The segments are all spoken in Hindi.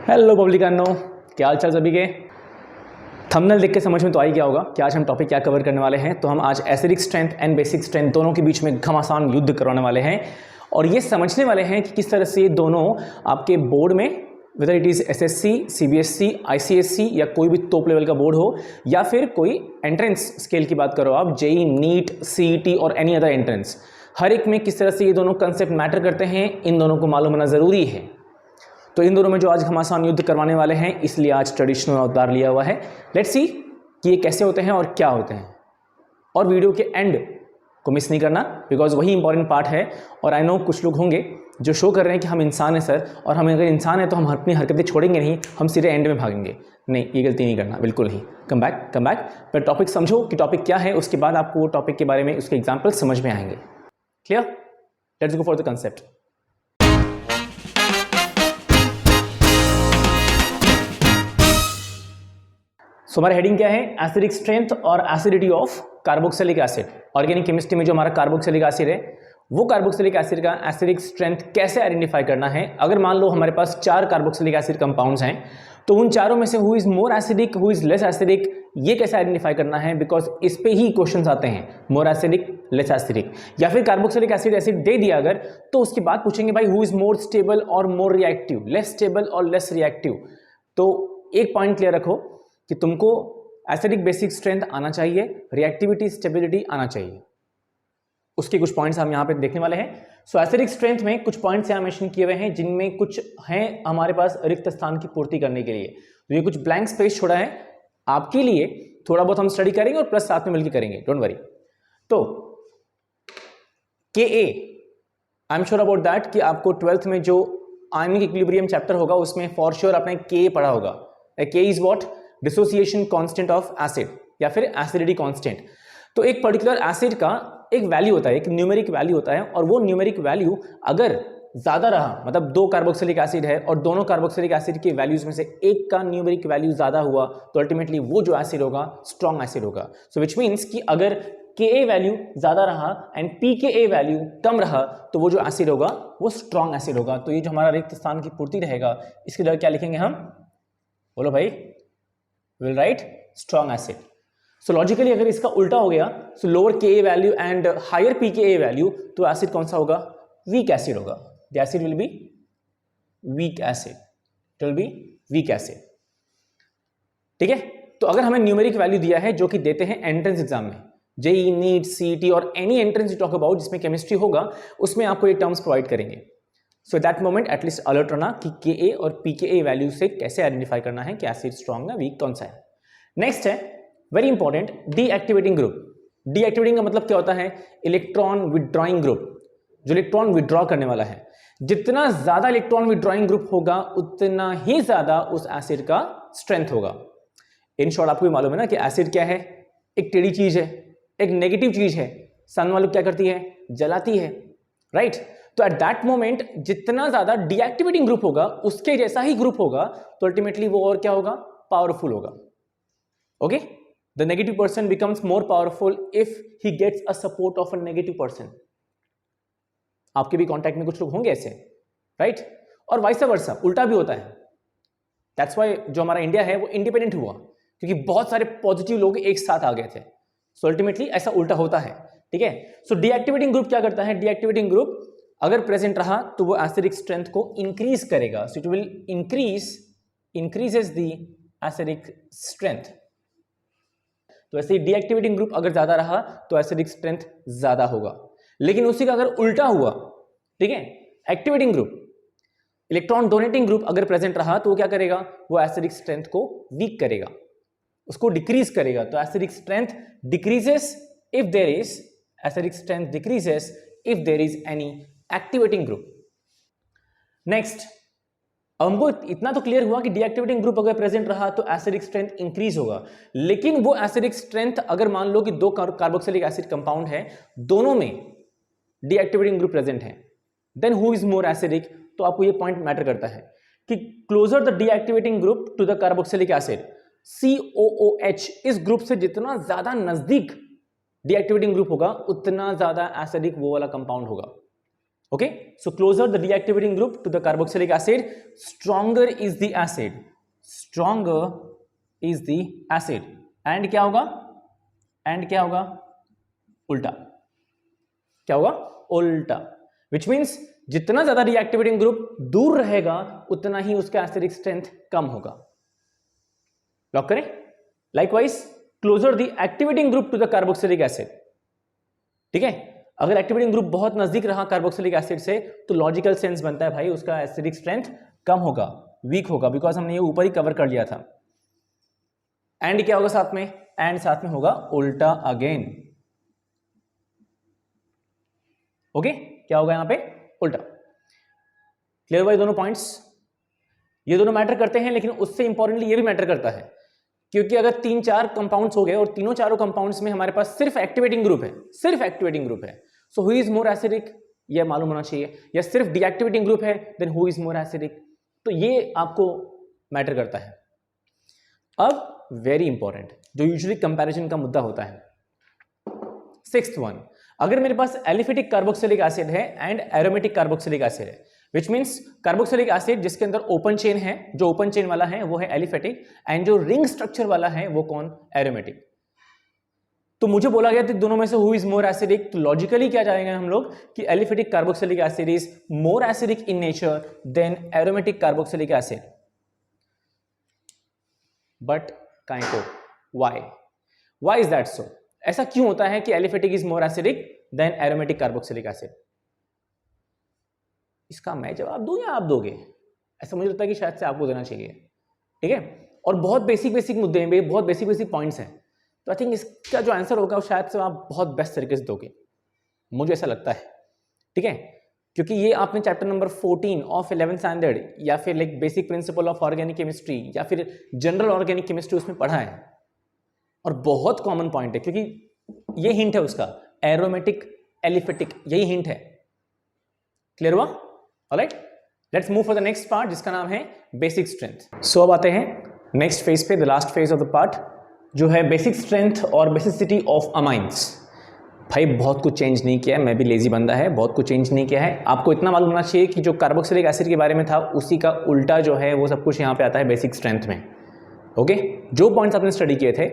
हेलो पब्लिकानो, क्या हाल चाल सभी के। थंबनेल देख के समझ में तो आ ही गया होगा कि आज हम टॉपिक क्या कवर करने वाले हैं। तो हम आज acidic strength and basic strength दोनों के बीच में घमासान युद्ध करवाने वाले हैं और ये समझने वाले हैं कि किस तरह से ये दोनों आपके बोर्ड में, whether it is SSC, CBSE, ICSE या कोई भी टॉप लेवल का बोर्ड हो या फिर कोई एंट्रेंस स्केल की बात करो आप, जेई, नीट, सीईटी और एनी अदर एंट्रेंस, हर एक में किस तरह से ये दोनों कंसेप्ट मैटर करते हैं, इन दोनों को मालूम होना जरूरी है। तो इन दोनों में जो आज घमासान युद्ध करवाने वाले हैं, इसलिए आज ट्रेडिशनल अवतार लिया हुआ है। लेट्स सी कि ये कैसे होते हैं और क्या होते हैं, और वीडियो के एंड को मिस नहीं करना बिकॉज वही इंपॉर्टेंट पार्ट है। और आई नो कुछ लोग होंगे जो शो कर रहे हैं कि हम इंसान हैं सर, और हम अगर इंसान है तो हम अपनी हरकतें छोड़ेंगे नहीं, हम सीधे एंड में भागेंगे। नहीं, ये गलती नहीं करना, बिल्कुल नहीं। कम बैक पर टॉपिक समझो कि टॉपिक क्या है, उसके बाद आपको वो टॉपिक के बारे में उसके एग्जाम्पल समझ में आएंगे। Clear? Let's go for the concept. So हमारा हेडिंग क्या है? एसिडिक स्ट्रेंथ और acidity of carboxylic acid. Organic chemistry में जो हमारा कार्बोक्सिलिक एसिड है, वो कार्बोक्सिलिक एसिड का एसिडिक स्ट्रेंथ कैसे आइडेंटिफाई करना है। अगर मान लो हमारे पास 4 कार्बोक्सिलिक एसिड कंपाउंड्स हैं, तो उन चारों में से who is more acidic, who is less acidic, ये कैसे आइडेंटिफाई करना है, बिकॉज इस पे ही क्वेश्चंस आते हैं, मोर एसिडिक, लेस एसिडिक। या फिर कार्बोक्सिलिक एसिड दे दिया अगर, तो उसके बाद पूछेंगे भाई हु इज मोर स्टेबल और मोर रिएक्टिव, लेस स्टेबल और लेस रिएक्टिव। तो एक पॉइंट क्लियर रखो कि तुमको एसिडिक बेसिक स्ट्रेंथ आना चाहिए, रिएक्टिविटी स्टेबिलिटी आना चाहिए। उसके कुछ पॉइंट्स हम यहाँ पे देखने वाले हैं। सो एसिडिक स्ट्रेंथ में कुछ पॉइंट्स यहाँ मेंशन किए हुए हैं, जिनमें कुछ हैं हमारे पास रिक्त स्थान की पूर्ति करने के लिए। तो ये कुछ ब्लैंक स्पेस छोड़ा है आपके लिए, थोड़ा बहुत हम स्टडी करेंगे और प्लस साथ में मिलकर करेंगे, डोंट वरी। तो के ए, I am sure about that कि आपको 12th में जो आयनिक इक्विलिब्रियम चैप्टर होगा उसमें फॉर श्योर आपने के पढ़ा होगा। के is what? Dissociation constant of acid या फिर एसिडिटी कांस्टेंट। तो एक पर्टिकुलर एसिड का एक वैल्यू होता है, एक न्यूमेरिक वैल्यू होता है, और वो न्यूमेरिक वैल्यू अगर ज्यादा रहा, मतलब 2 कार्बोक्सिलिक एसिड है और दोनों कार्बोक्सिलिक एसिड के वैल्यूज में से एक का न्यूमेरिक वैल्यू ज्यादा हुआ, तो अल्टीमेटली वो जो एसिड होगा स्ट्रॉन्ग एसिड होगा। सो विच मीन्स कि अगर Ka वैल्यू ज्यादा रहा एंड Pka वैल्यू कम रहा, तो वो जो एसिड होगा वो स्ट्रॉन्ग एसिड होगा। तो ये जो हमारा रिक्त स्थान की पूर्ति रहेगा, इसकी जगह क्या लिखेंगे हम? बोलो भाई। Will write strong acid. So logically अगर इसका उल्टा हो गया, so lower Ka value and higher Pka value, तो एसिड कौन सा होगा? वीक एसिड होगा। The acid will be weak acid, it will be weak acid. ठीक है? तो अगर हमें न्यूमेरिक वैल्यू दिया है, जो कि देते हैं एंट्रेंस एग्जाम में, जेई, नीट, सीईटी और any entrance you talk about जिसमें केमिस्ट्री होगा, उसमें आपको ये टर्म्स प्रोवाइड करेंगे। So that moment at least alert रहना कि Ka और Pka वैल्यू से कैसे आइडेंटिफाई करना है कि एसिड स्ट्रॉन्ग है, वीक कौन सा है। नेक्स्ट है very important, deactivating group. Deactivating का मतलब क्या होता है? इलेक्ट्रॉन विड्रॉइंग ग्रुप, जो इलेक्ट्रॉन विड्रॉ करने वाला है। जितना ज्यादा इलेक्ट्रॉन विड्रॉइंग ग्रुप होगा, उतना ही ज्यादा उस एसिड का स्ट्रेंथ होगा। इन शॉर्ट आपको भी मालूम है ना कि एसिड क्या है? एक टेढ़ी चीज है, एक नेगेटिव चीज है। सन वालों क्या करती है? जलाती है, राइट? तो एट दैट मोमेंट जितना ज्यादा डीएक्टिवेटिंग ग्रुप होगा, उसके जैसा ही ग्रुप होगा, तो अल्टीमेटली वो और क्या होगा? पावरफुल होगा। Okay? The negative person becomes more powerful if he gets a support of a negative person. आपके भी कांटेक्ट में कुछ लोग होंगे ऐसे, राइट? और वाइस वर्सा, उल्टा भी होता है। दैट्स व्हाई जो हमारा इंडिया है वो इंडिपेंडेंट हुआ, क्योंकि बहुत सारे पॉजिटिव लोग एक साथ आ गए थे। सो अल्टीमेटली ऐसा उल्टा होता है। ठीक है? सो डीएक्टिवेटिंग ग्रुप क्या करता है? डीएक्टिवेटिंग ग्रुप अगर प्रेजेंट रहा तो वो एसिडिक स्ट्रेंथ को इंक्रीज करेगा। So it will increases the acidic strength. तो ऐसे डीएक्टिवेटिंग ग्रुप अगर ज्यादा रहा तो एसिडिक स्ट्रेंथ ज्यादा होगा। लेकिन उसी का अगर उल्टा हुआ, ठीक है, activating group, electron donating group अगर प्रेजेंट रहा, तो वो क्या करेगा? वो एसिडिक स्ट्रेंथ को वीक करेगा, उसको डिक्रीज करेगा। तो acidic strength decreases if there is, acidic strength decreases if there is any activating group. Next, हमको इतना तो क्लियर हुआ कि डीएक्टिवेटिंग ग्रुप अगर प्रेजेंट रहा तो एसिडिक स्ट्रेंथ इंक्रीज होगा। लेकिन वो एसिडिक स्ट्रेंथ अगर मान लो कि 2 कार्बोक्सिलिक एसिड कंपाउंड है, दोनों में डीएक्टिवेटिंग ग्रुप प्रेजेंट है, then who is more acidic? तो आपको ये पॉइंट मैटर करता है कि closer the deactivating group to the carboxylic acid, COOH, इस ग्रुप से जितना ज्यादा नजदीक डीएक्टिवेटिंग ग्रुप होगा, उतना ज्यादा एसिडिक वो वाला कंपाउंड होगा। Okay, so closer the deactivating group to the carboxylic acid, stronger is the acid, stronger is the acid. And क्या होगा, एंड क्या होगा, उल्टा, क्या होगा, उल्टा, विच मीन्स जितना ज्यादा डीएक्टिवेटिंग ग्रुप दूर रहेगा उतना ही उसका एसिडिक स्ट्रेंथ कम होगा। लॉक करें। Likewise closer the activating group to the carboxylic acid, ठीक है, अगर एक्टिवेटिंग ग्रुप बहुत नजदीक रहा कार्बोक्सिलिक एसिड से तो लॉजिकल सेंस बनता है भाई उसका एसिडिक स्ट्रेंथ कम होगा, वीक होगा, बिकॉज हमने ये ऊपर ही कवर कर लिया था। एंड क्या होगा साथ में, एंड साथ में होगा उल्टा अगेन। ओके, क्या होगा यहां पे, उल्टा। क्लियर हुआ ये दोनों पॉइंट्स, ये दोनों मैटर करते हैं, लेकिन उससे इंपॉर्टेंटली ये भी मैटर करता है, क्योंकि अगर 3-4 कंपाउंड्स हो गए और तीनों चारों कंपाउंड्स में हमारे पास सिर्फ एक्टिवेटिंग ग्रुप है, सिर्फ एक्टिवेटिंग ग्रुप है, so who is more acidic ये मालूम होना चाहिए, या सिर्फ डीएक्टिवेटिंग ग्रुप है then who is more acidic, तो ये आपको मैटर करता है। अब वेरी इंपॉर्टेंट जो यूजुअली कंपैरिजन का मुद्दा होता है, 6th वन, अगर मेरे पास एलिफेटिक कार्बोक्सिलिक एसिड है एंड एरोमेटिक कार्बोक्सिलिक एसिड है, विच मीन्स कार्बोक्सिलिक एसिड जिसके अंदर ओपन चेन है, जो ओपन चेन वाला है वो है एलिफेटिक, एंड जो रिंग स्ट्रक्चर वाला है वो कौन, एरोमेटिक। तो मुझे बोला गया था दोनों में से हु इज मोर एसिडिक, तो लॉजिकली क्या जाएंगे हम लोग कि aliphatic carboxylic acid is more acidic in nature than aromatic carboxylic acid. But kind को व्हाई इज दैट सो, ऐसा क्यों होता है कि aliphatic is more acidic than aromatic carboxylic acid? इसका मैं जवाब दूं या आप दोगे? ऐसा मुझे लगता है कि शायद से आपको देना चाहिए, ठीक है। और बहुत बेसिक मुद्दे हैं, बहुत बेसिक पॉइंट्स हैं, तो आई थिंक इसका जो आंसर होगा वो शायद से आप बहुत बेस्ट तरीके से दोगे, मुझे ऐसा लगता है, ठीक है, क्योंकि ये आपने chapter number 14 of 11th standard या फिर like basic principle of organic chemistry या फिर जनरल ऑर्गेनिक केमिस्ट्री उसमें पढ़ा है, और बहुत कॉमन पॉइंट है, क्योंकि ये हिंट है उसका, एरोमेटिक एलिफेटिक, यही हिंट है। क्लियर हुआ? Alright, let's move for the next part जिसका नाम है बेसिक स्ट्रेंथ। सो अब आते हैं नेक्स्ट फेज पे, the last phase of the part जो है बेसिक स्ट्रेंथ और बेसिसिटी ऑफ अमाइंस। भाई बहुत कुछ चेंज नहीं किया है, मैं भी लेजी बंदा है, बहुत कुछ चेंज नहीं किया है। आपको इतना मालूम होना चाहिए कि जो कार्बोक्सिलिक एसिड के बारे में था उसी का उल्टा जो है वो सब कुछ यहाँ पे आता है बेसिक स्ट्रेंथ में। ओके, जो पॉइंट्स आपने स्टडी किए थे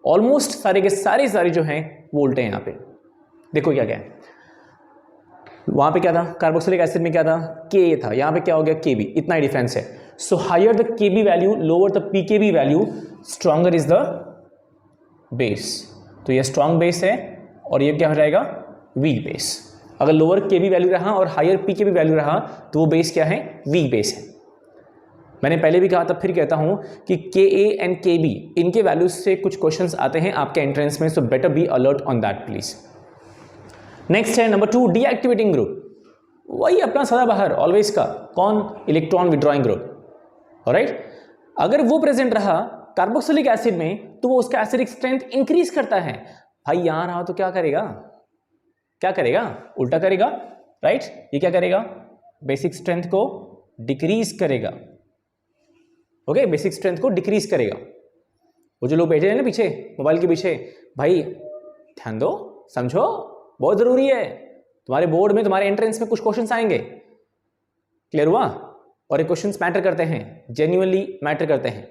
ऑलमोस्ट सारे के सारे जो हैं वो उल्टे हैं यहाँ पे। देखो क्या क्या है, वहां पे क्या था, कार्बोक्सिलिक एसिड में क्या था, के था, यहाँ पे क्या हो गया, के बी, इतना ही डिफरेंस है। So higher the K B value, lower the p K B value, stronger is the base. तो ये स्ट्रॉन्ग बेस है और ये क्या हो जाएगा, वीक बेस। अगर लोअर के बी वैल्यू रहा और higher P K B value रहा तो वो बेस क्या है, वीक बेस है। मैंने पहले भी कहा था, फिर कहता हूं कि के ए एंड के बी इनके वैल्यूज से कुछ क्वेश्चंस आते हैं आपके एंट्रेंस में, so better be alert on that please. Next है नंबर 2, डीएक्टिवेटिंग ग्रुप, वही अपना सदाबहार ऑलवेज का, कौन, इलेक्ट्रॉन विड्रॉइंग ग्रुप। ऑलराइट, अगर वो प्रेजेंट रहा कार्बोक्सिलिक एसिड में तो वो उसका एसिडिक स्ट्रेंथ इंक्रीज करता है। भाई यहां रहा तो क्या करेगा, क्या करेगा, उल्टा करेगा, राइट। ये क्या करेगा, बेसिक स्ट्रेंथ को डिक्रीज करेगा। ओके, बेसिक स्ट्रेंथ को डिक्रीज करेगा। वो जो लोग बैठे हैं ना पीछे मोबाइल के पीछे, भाई ध्यान दो, समझो, बहुत जरूरी है। तुम्हारे बोर्ड में, तुम्हारे एंट्रेंस में कुछ क्वेश्चंस आएंगे। क्लियर हुआ? और ये क्वेश्चंस मैटर करते हैं, जेन्युइनली मैटर करते हैं।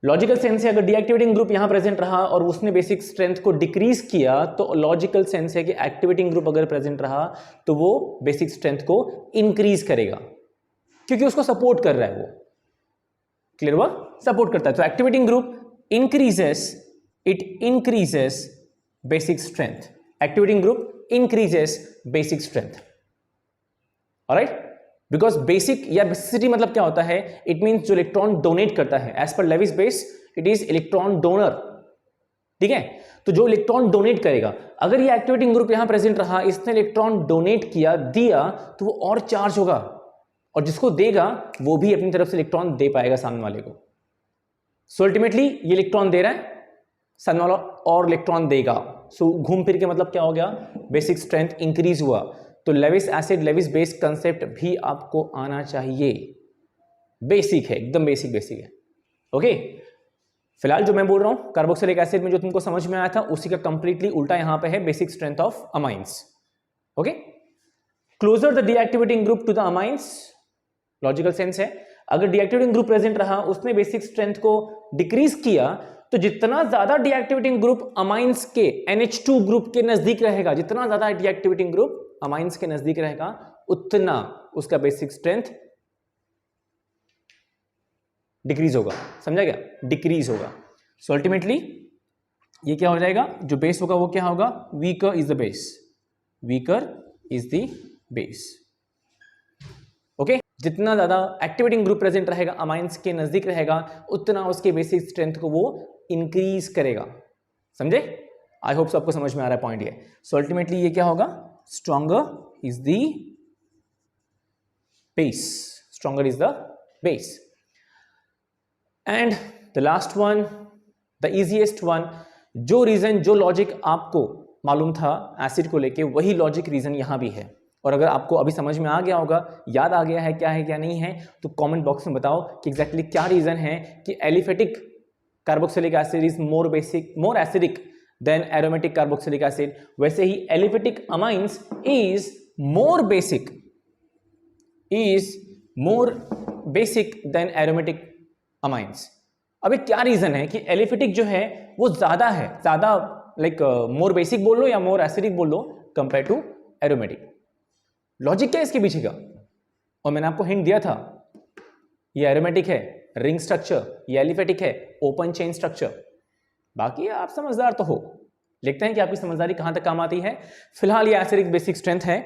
लॉजिकल सेंस से अगर डीएक्टिवेटिंग ग्रुप यहां प्रेजेंट रहा और उसने बेसिक स्ट्रेंथ को डिक्रीज किया, तो लॉजिकल सेंस है कि एक्टिवेटिंग ग्रुप अगर प्रेजेंट रहा तो वो बेसिक स्ट्रेंथ को इंक्रीज करेगा, क्योंकि उसको सपोर्ट कर रहा है वो। क्लियर हुआ? सपोर्ट करता है। तो activating group increases, it increases basic strength. Activating group increases basic strength. Alright, because basic या बेसिसिटी मतलब क्या होता है, इट मींस जो इलेक्ट्रॉन डोनेट करता है। As per Lewis base it is electron donor, ठीक है। तो जो इलेक्ट्रॉन डोनेट करेगा, अगर ये एक्टिवेटिंग ग्रुप यहां प्रेजेंट रहा, इसने इलेक्ट्रॉन डोनेट किया, दिया, तो वो और चार्ज होगा, और जिसको देगा वो भी अपनी तरफ से इलेक्ट्रॉन दे पाएगा सामने वाले को। सो अल्टीमेटली ये इलेक्ट्रॉन दे रहा है, सामने वाला और इलेक्ट्रॉन देगा। सो घूम फिर के मतलब क्या हो गया, बेसिक स्ट्रेंथ इंक्रीज हुआ। तो Lewis acid Lewis base concept भी आपको आना चाहिए, बेसिक है, एकदम बेसिक है। ओके, फिलहाल जो मैं बोल रहा हूं कार्बोक्सिलिक एसिड में जो तुमको समझ में आया था उसी का कंप्लीटली उल्टा यहां पे है, basic strength of amines. Okay, closer the deactivating group to the amines, logical sense है, अगर डीएक्टिवेटिंग ग्रुप प्रेजेंट रहा, उसने बेसिक स्ट्रेंथ को डिक्रीज किया, तो जितना ज्यादा डीएक्टिवेटिंग ग्रुप अमाइंस के NH2 ग्रुप के नजदीक रहेगा, जितना ज्यादा डीएक्टिवेटिंग ग्रुप अमाइंस के नजदीक रहेगा, उतना उसका बेसिक स्ट्रेंथ डिक्रीज होगा। समझा गया? डिक्रीज होगा। सो अल्टीमेटली ये क्या हो जाएगा, जो बेस होगा वो क्या होगा, weaker is the base, weaker is the base. Okay, जितना ज्यादा एक्टिवेटिंग ग्रुप प्रेजेंट रहेगा, अमाइंस के नजदीक रहेगा, उतना उसके बेसिक स्ट्रेंथ को वो इंक्रीज करेगा। समझे? आई होप आपको समझ में आ रहा है पॉइंट ये। सो अल्टीमेटली ये क्या होगा, stronger is the base, stronger is the base. And the last one, the easiest one, जो रीजन, जो लॉजिक आपको मालूम था एसिड को लेके, वही लॉजिक रीजन यहां भी है। और अगर आपको अभी समझ में आ गया होगा, याद आ गया है क्या नहीं है, तो कमेंट बॉक्स में बताओ कि एग्जैक्टली क्या रीजन है कि aliphatic carboxylic acid is more basic, more acidic than aromatic carboxylic acid. वैसे ही aliphatic amines is more basic, is more basic than aromatic amines. अभी क्या रीजन है कि एलिफेटिक जो है वो ज्यादा है, ज्यादा लाइक मोर बेसिक बोल लो या मोर एसिडिक बोल लो कंपेयर टू एरोमेटिक। लॉजिक क्या है इसके पीछे का? और मैंने आपको हिंट दिया था, ये एरोमेटिक है, रिंग स्ट्रक्चर, ये एलिफेटिक है, ओपन चेन स्ट्रक्चर। बाकी आप समझदार तो हो, लिखते हैं कि आपकी समझदारी कहां तक काम आती है। फिलहाल ये एसिडिक बेसिक स्ट्रेंथ है।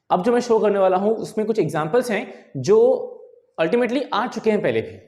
अब जो मैं शो करने वाला हूं उसमें कुछ एग्जांपल्स हैं जो अल्टीमेटली आ चुके हैं पहले भी।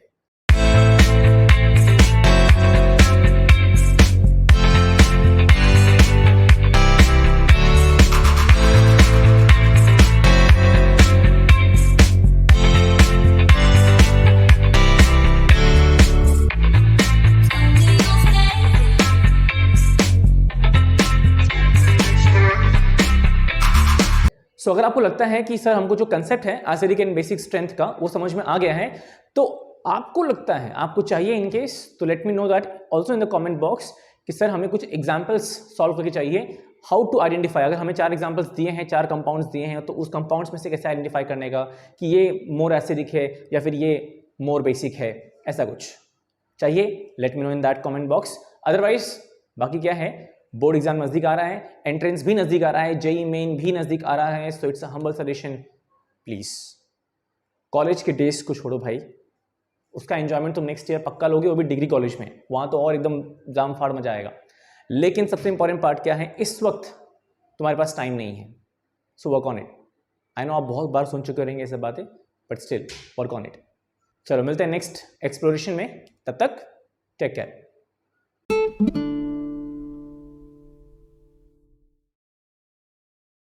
सो अगर आपको लगता है कि सर हमको जो कंसेप्ट है एसिडिक एंड बेसिक स्ट्रेंथ का वो समझ में आ गया है, तो आपको लगता है, आपको चाहिए इन केस, तो let me know that also in the comment box कि सर हमें कुछ एग्जांपल्स सॉल्व करके चाहिए, हाउ टू आइडेंटिफाई। अगर हमें 4 एग्जांपल्स दिए हैं, 4 कंपाउंड्स दिए हैं, तो उस कंपाउंड्स में से कैसे आइडेंटिफाई करने का कि ये मोर एसिडिक है या फिर ये मोर बेसिक है, ऐसा कुछ चाहिए, let me know in that comment box. Otherwise बाकी क्या है, बोर्ड एग्जाम नजदीक आ रहा है, एंट्रेंस भी नजदीक आ रहा है, जेई मेन भी नजदीक आ रहा है। So it's a humble suggestion, please college के डेज को छोड़ो भाई, उसका एंजॉयमेंट तुम नेक्स्ट ईयर पक्का लोगे, वो भी डिग्री कॉलेज में, वहां तो और एकदम जाम फाड़ मजा आएगा। लेकिन सबसे इंपॉर्टेंट पार्ट क्या है, इस वक्त तुम्हारे पास टाइम नहीं है, so work on it. I know आप बहुत बार सुन चुके रहेंगे ये सब बातें, but still work on it. चलो मिलते हैं नेक्स्ट एक्सप्लोरेशन में, तब तक टेक केयर।